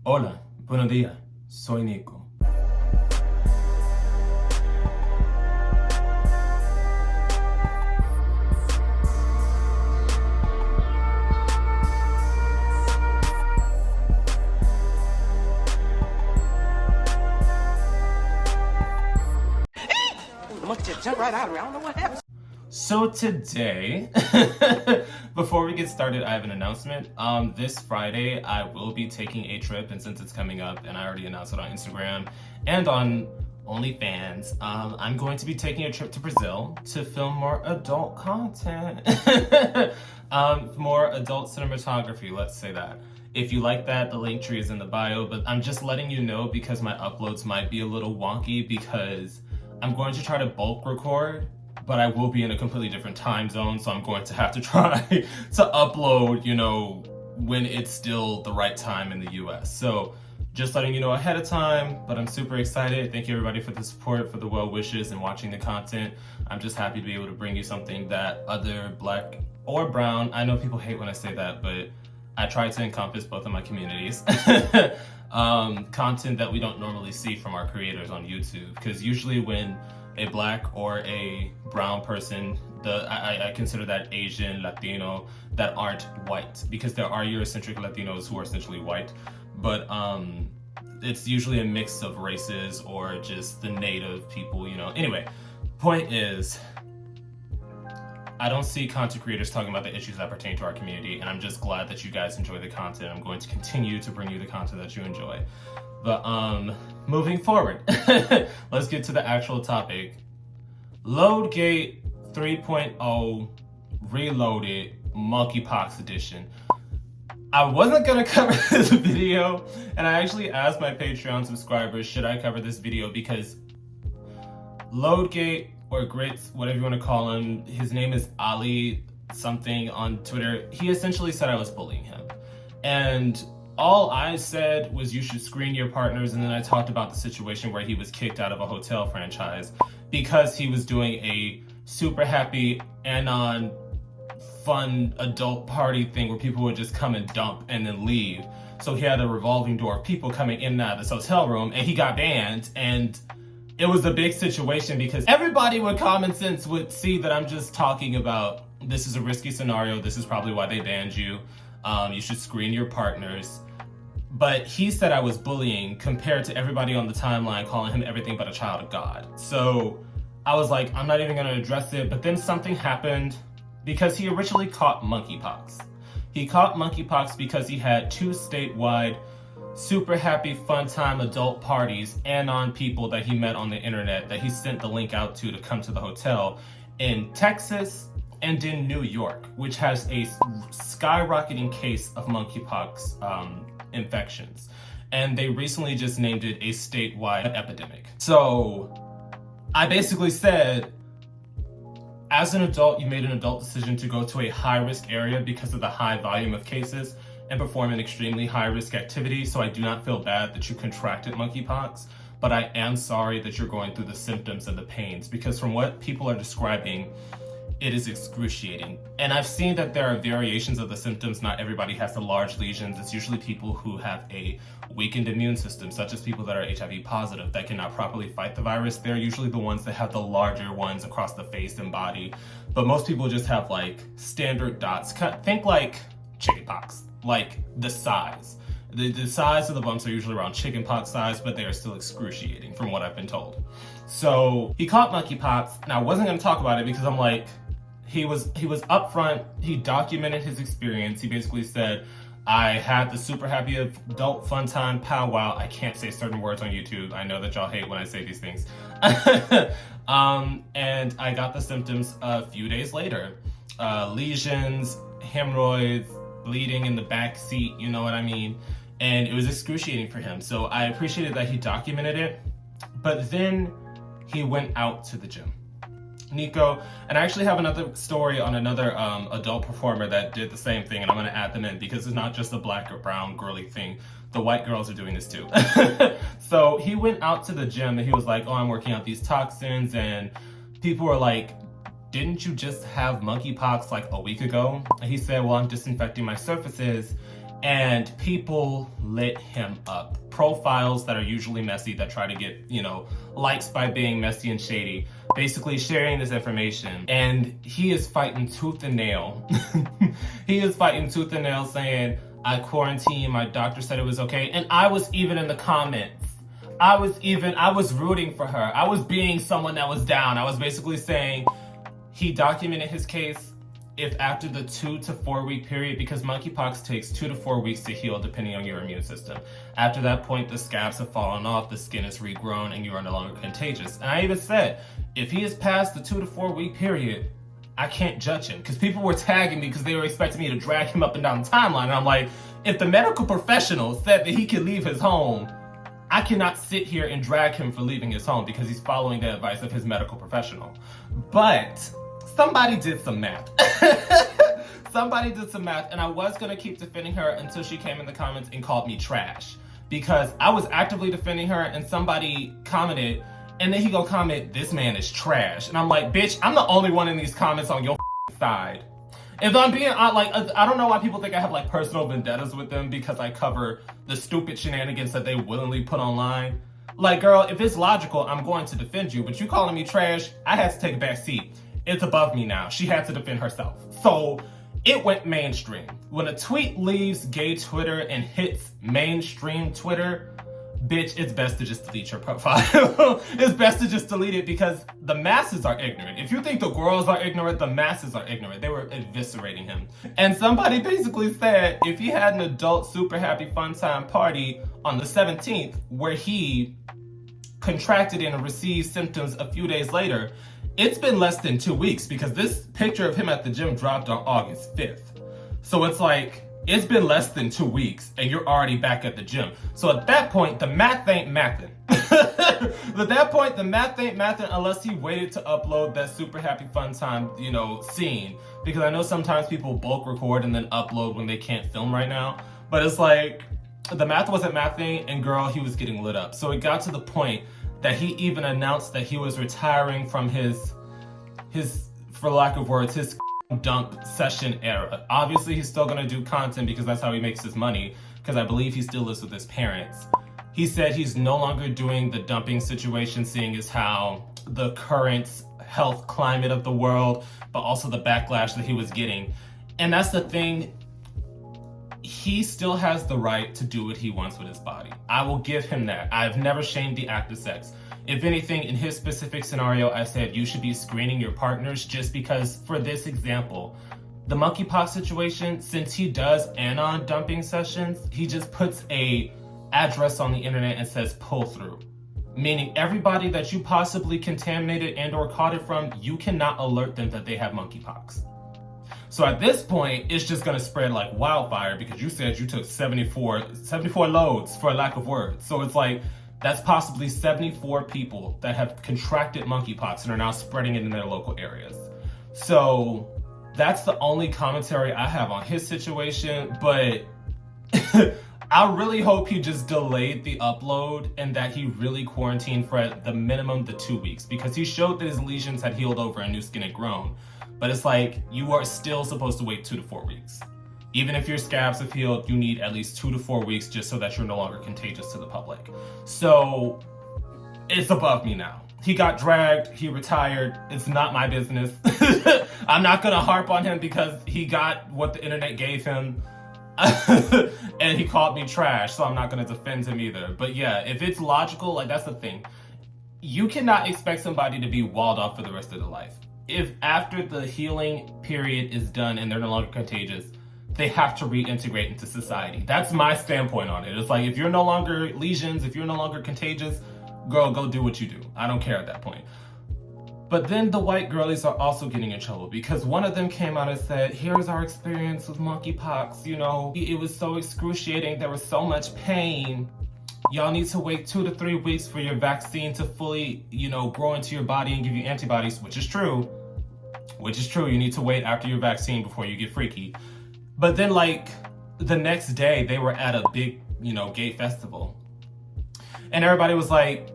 Hola, buenos días, soy Nico. The monkey just jumped right out of me. I don't know what happened. So today, before we get started, I have an announcement. This Friday, I will be taking a trip, and since it's coming up, and I already announced it on Instagram and on OnlyFans, I'm going to be taking a trip to Brazil to film more adult content. More adult cinematography, let's say that. If you like that, the link tree is in the bio, but I'm just letting you know because my uploads might be a little wonky because I'm going to try to bulk record, but I will be in a completely different time zone, so I'm going to have to try to upload, when it's still the right time in the US. So just letting you know ahead of time, but I'm super excited. Thank you everybody for the support, for the well wishes and watching the content. I'm just happy to be able to bring you something that other Black or brown, I know people hate when I say that, but I try to encompass both of my communities. Content that we don't normally see from our creators on YouTube, because usually when a Black or a brown person, I consider that Asian, Latino, that aren't white, because there are Eurocentric Latinos who are essentially white, but it's usually a mix of races or just the native people, Anyway, point is, I don't see content creators talking about the issues that pertain to our community, and I'm just glad that you guys enjoy the content. I'm going to continue to bring you the content that you enjoy. But moving forward, let's get to the actual topic. Loadgate 3.0 Reloaded Monkeypox Edition. I wasn't gonna cover this video, and I actually asked my Patreon subscribers, should I cover this video, because Loadgate, or Grits, whatever you want to call him, his name is Ali something on Twitter. He essentially said I was bullying him. And all I said was you should screen your partners, and then I talked about the situation where he was kicked out of a hotel franchise because he was doing a super happy anon fun adult party thing where people would just come and dump and then leave. So he had a revolving door of people coming in and out of this hotel room, and he got banned, and it was a big situation because everybody with common sense would see that I'm just talking about this is a risky scenario, this is probably why they banned you, you should screen your partners. But he said I was bullying compared to everybody on the timeline calling him everything but a child of God. So I was like, I'm not even gonna address it, but then something happened because he originally caught monkeypox. He caught monkeypox because he had 2 statewide super happy fun time adult parties and on people that he met on the internet that he sent the link out to come to the hotel in Texas and in New York, which has a skyrocketing case of monkeypox infections. And they recently just named it a statewide epidemic. So I basically said, as an adult, you made an adult decision to go to a high-risk area because of the high volume of cases and perform an extremely high-risk activity, so I do not feel bad that you contracted monkeypox, but I am sorry that you're going through the symptoms and the pains, because from what people are describing, it is excruciating. And I've seen that there are variations of the symptoms. Not everybody has the large lesions. It's usually people who have a weakened immune system, such as people that are HIV positive that cannot properly fight the virus. They're usually the ones that have the larger ones across the face and body. But most people just have like standard dots. Think like chickenpox, like the size. The size of the bumps are usually around chickenpox size, but they are still excruciating from what I've been told. So he caught monkeypox, and I wasn't gonna talk about it because I'm like, he was upfront, he documented his experience. He basically said, I had the super happy adult fun time powwow. I can't say certain words on YouTube. I know that y'all hate when I say these things. And I got the symptoms a few days later. Lesions, hemorrhoids, bleeding in the back seat, you know what I mean? And it was excruciating for him. So I appreciated that he documented it, but then he went out to the gym. Nico, and I actually have another story on another adult performer that did the same thing, and I'm gonna add them in because it's not just a Black or brown girly thing. The white girls are doing this too. So he went out to the gym and he was like, oh, I'm working out these toxins, and people were like, didn't you just have monkeypox like a week ago? And he said, well, I'm disinfecting my surfaces and people lit him up. Profiles that are usually messy, that try to get, likes by being messy and shady, basically sharing this information. And he is fighting tooth and nail. He is fighting tooth and nail saying, I quarantined, my doctor said it was okay. And I was even in the comments. I was rooting for her. I was being someone that was down. I was basically saying he documented his case. If after the 2 to 4 week period, because monkeypox takes 2 to 4 weeks to heal depending on your immune system. After that point, the scabs have fallen off, the skin is regrown, and you are no longer contagious. And I even said, if he is past the 2 to 4 week period, I can't judge him. Because people were tagging me because they were expecting me to drag him up and down the timeline. And I'm like, if the medical professional said that he could leave his home, I cannot sit here and drag him for leaving his home because he's following the advice of his medical professional. But somebody did some math. Somebody did some math, and I was gonna keep defending her until she came in the comments and called me trash. Because I was actively defending her and somebody commented, and then he gonna comment, this man is trash. And I'm like, bitch, I'm the only one in these comments on your side. If I'm being, I don't know why people think I have like personal vendettas with them because I cover the stupid shenanigans that they willingly put online. Like, girl, if it's logical, I'm going to defend you, but you calling me trash, I had to take a back seat. It's above me now. She had to defend herself. So it went mainstream. When a tweet leaves gay Twitter and hits mainstream Twitter, bitch, it's best to just delete your profile. It's best to just delete it because the masses are ignorant. If you think the girls are ignorant, the masses are ignorant. They were eviscerating him. And somebody basically said if he had an adult super happy fun time party on the 17th where he contracted it and received symptoms a few days later, it's been less than 2 weeks because this picture of him at the gym dropped on August 5th. So it's like, it's been less than 2 weeks and you're already back at the gym. So at that point, the math ain't mathin'. At that point, the math ain't mathin' unless he waited to upload that super happy fun time, scene. Because I know sometimes people bulk record and then upload when they can't film right now. But it's like, the math wasn't mathing and girl, he was getting lit up. So it got to the point that he even announced that he was retiring from his, for lack of words, his dump session era. Obviously, he's still gonna do content because that's how he makes his money, because I believe he still lives with his parents. He said he's no longer doing the dumping situation, seeing as how the current health climate of the world, but also the backlash that he was getting. And that's the thing, he still has the right to do what he wants with his body. I will give him that. I've never shamed the act of sex. If anything, in his specific scenario, I said you should be screening your partners just because, for this example, the monkeypox situation, since he does anon dumping sessions, he just puts a address on the internet and says pull through. Meaning everybody that you possibly contaminated and or caught it from, you cannot alert them that they have monkeypox. So at this point, it's just gonna spread like wildfire because you said you took 74 loads for a lack of words. So it's like, that's possibly 74 people that have contracted monkeypox and are now spreading it in their local areas. So that's the only commentary I have on his situation, but I really hope he just delayed the upload and that he really quarantined for at the minimum the 2 weeks because he showed that his lesions had healed over and new skin had grown. But it's like, you are still supposed to wait 2 to 4 weeks. Even if your scabs have healed, you need at least 2 to 4 weeks just so that you're no longer contagious to the public. So it's above me now. He got dragged, he retired, it's not my business. I'm not gonna harp on him because he got what the internet gave him and he called me trash, so I'm not gonna defend him either. But yeah, if it's logical, like that's the thing. You cannot expect somebody to be walled off for the rest of their life. If after the healing period is done and they're no longer contagious, they have to reintegrate into society. That's my standpoint on it. It's like, if you're no longer lesions, if you're no longer contagious, girl, go do what you do. I don't care at that point. But then the white girlies are also getting in trouble because one of them came out and said, here's our experience with monkeypox. It was so excruciating. There was so much pain. Y'all need to wait 2 to 3 weeks for your vaccine to fully, grow into your body and give you antibodies, which is true. You need to wait after your vaccine before you get freaky. But then like the next day they were at a big, gay festival. And everybody was like,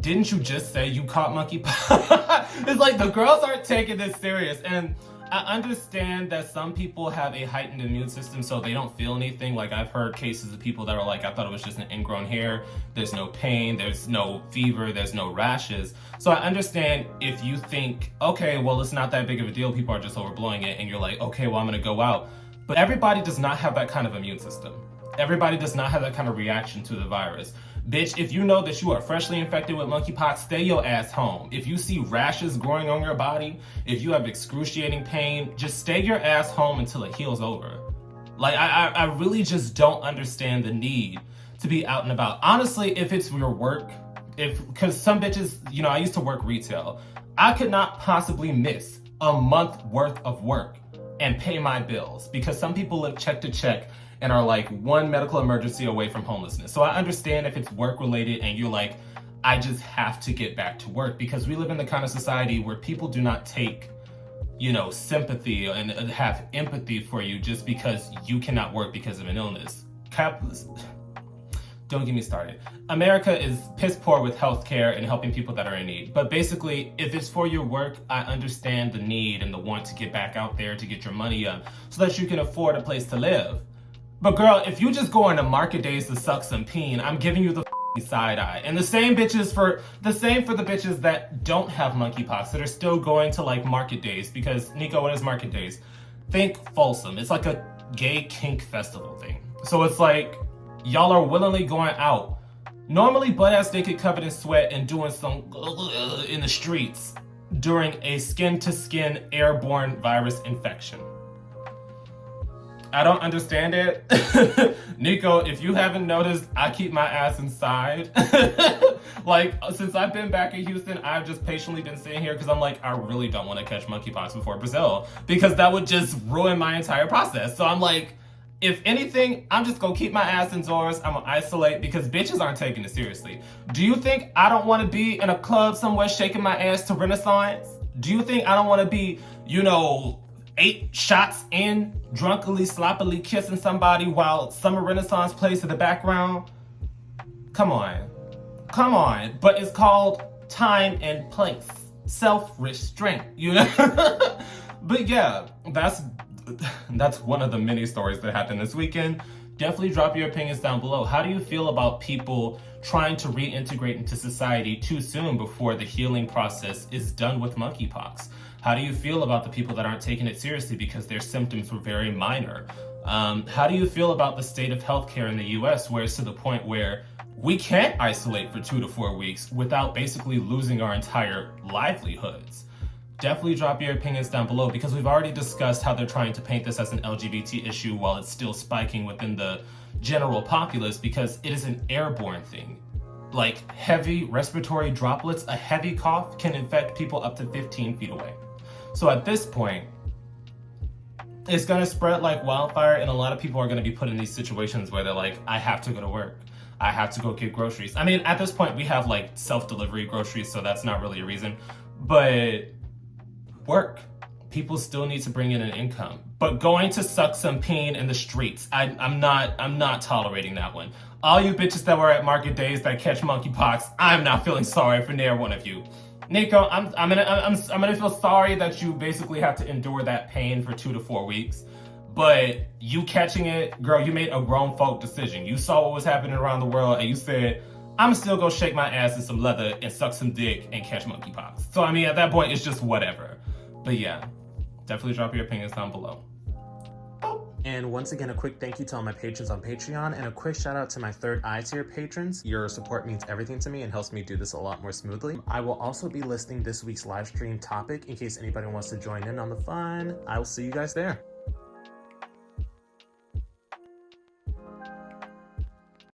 didn't you just say you caught monkeypox? It's like the girls aren't taking this serious. And I understand that some people have a heightened immune system so they don't feel anything. Like I've heard cases of people that are like, I thought it was just an ingrown hair. There's no pain, there's no fever, there's no rashes. So I understand if you think, okay, well, it's not that big of a deal. People are just overblowing it. And you're like, okay, well, I'm gonna go out. But everybody does not have that kind of immune system. Everybody does not have that kind of reaction to the virus. Bitch, if you know that you are freshly infected with monkeypox, stay your ass home. If you see rashes growing on your body, if you have excruciating pain, just stay your ass home until it heals over. Like, I really just don't understand the need to be out and about. Honestly, if it's your work, because some bitches, you know, I used to work retail. I could not possibly miss a month worth of work and pay my bills because some people live check to check and are like one medical emergency away from homelessness. So I understand if it's work related and you're like, I just have to get back to work, because we live in the kind of society where people do not take, you know, sympathy and have empathy for you just because you cannot work because of an illness. Don't get me started. America is piss poor with healthcare and helping people that are in need. But basically, if it's for your work, I understand the need and the want to get back out there to get your money up so that you can afford a place to live. But girl, if you just go into market days to suck some peen, I'm giving you the side eye. And the same for the bitches that don't have monkeypox, that are still going to like market days. Because Nico, what is market days? Think Folsom. It's like a gay kink festival thing. So it's like y'all are willingly going out, normally butt-ass naked, covered in sweat, and doing some in the streets during a skin-to-skin airborne virus infection. I don't understand it. Nico, if you haven't noticed, I keep my ass inside. Like, since I've been back in Houston, I've just patiently been sitting here because I'm like, I really don't want to catch monkeypox before Brazil, because that would just ruin my entire process. So I'm like, if anything, I'm just gonna keep my ass indoors. I'm gonna isolate because bitches aren't taking it seriously. Do you think I don't want to be in a club somewhere shaking my ass to Renaissance? Do you think I don't want to be, you know, 8 shots in, drunkenly, sloppily kissing somebody while Summer Renaissance plays in the background? Come on. But it's called time and place. Self-restraint, you know? But yeah, that's one of the many stories that happened this weekend. Definitely drop your opinions down below. How do you feel about people trying to reintegrate into society too soon before the healing process is done with monkeypox? How do you feel about the people that aren't taking it seriously because their symptoms were very minor? How do you feel about the state of healthcare in the US, where it's to the point where we can't isolate for 2 to 4 weeks without basically losing our entire livelihoods? Definitely drop your opinions down below, because we've already discussed how they're trying to paint this as an LGBT issue while it's still spiking within the general populace, because it is an airborne thing. Like heavy respiratory droplets, a heavy cough can infect people up to 15 feet away. So at this point, it's gonna spread like wildfire, and a lot of people are gonna be put in these situations where they're like, I have to go to work. I have to go get groceries. I mean, at this point, we have like self-delivery groceries, so that's not really a reason. But work. People still need to bring in an income. But going to suck some peen in the streets, I'm not tolerating that one. All you bitches that were at market days that catch monkeypox, I'm not feeling sorry for near one of you. Nico, I'm gonna feel sorry that you basically have to endure that pain for 2 to 4 weeks. But you catching it, girl, you made a grown folk decision. You saw what was happening around the world and you said, I'm still gonna shake my ass in some leather and suck some dick and catch monkeypox. So I mean, at that point, it's just whatever. But yeah, definitely drop your opinions down below. And once again, a quick thank you to all my patrons on Patreon, and a quick shout out to my third eye tier patrons. Your support means everything to me and helps me do this a lot more smoothly. I will also be listing this week's live stream topic in case anybody wants to join in on the fun. I will see you guys there.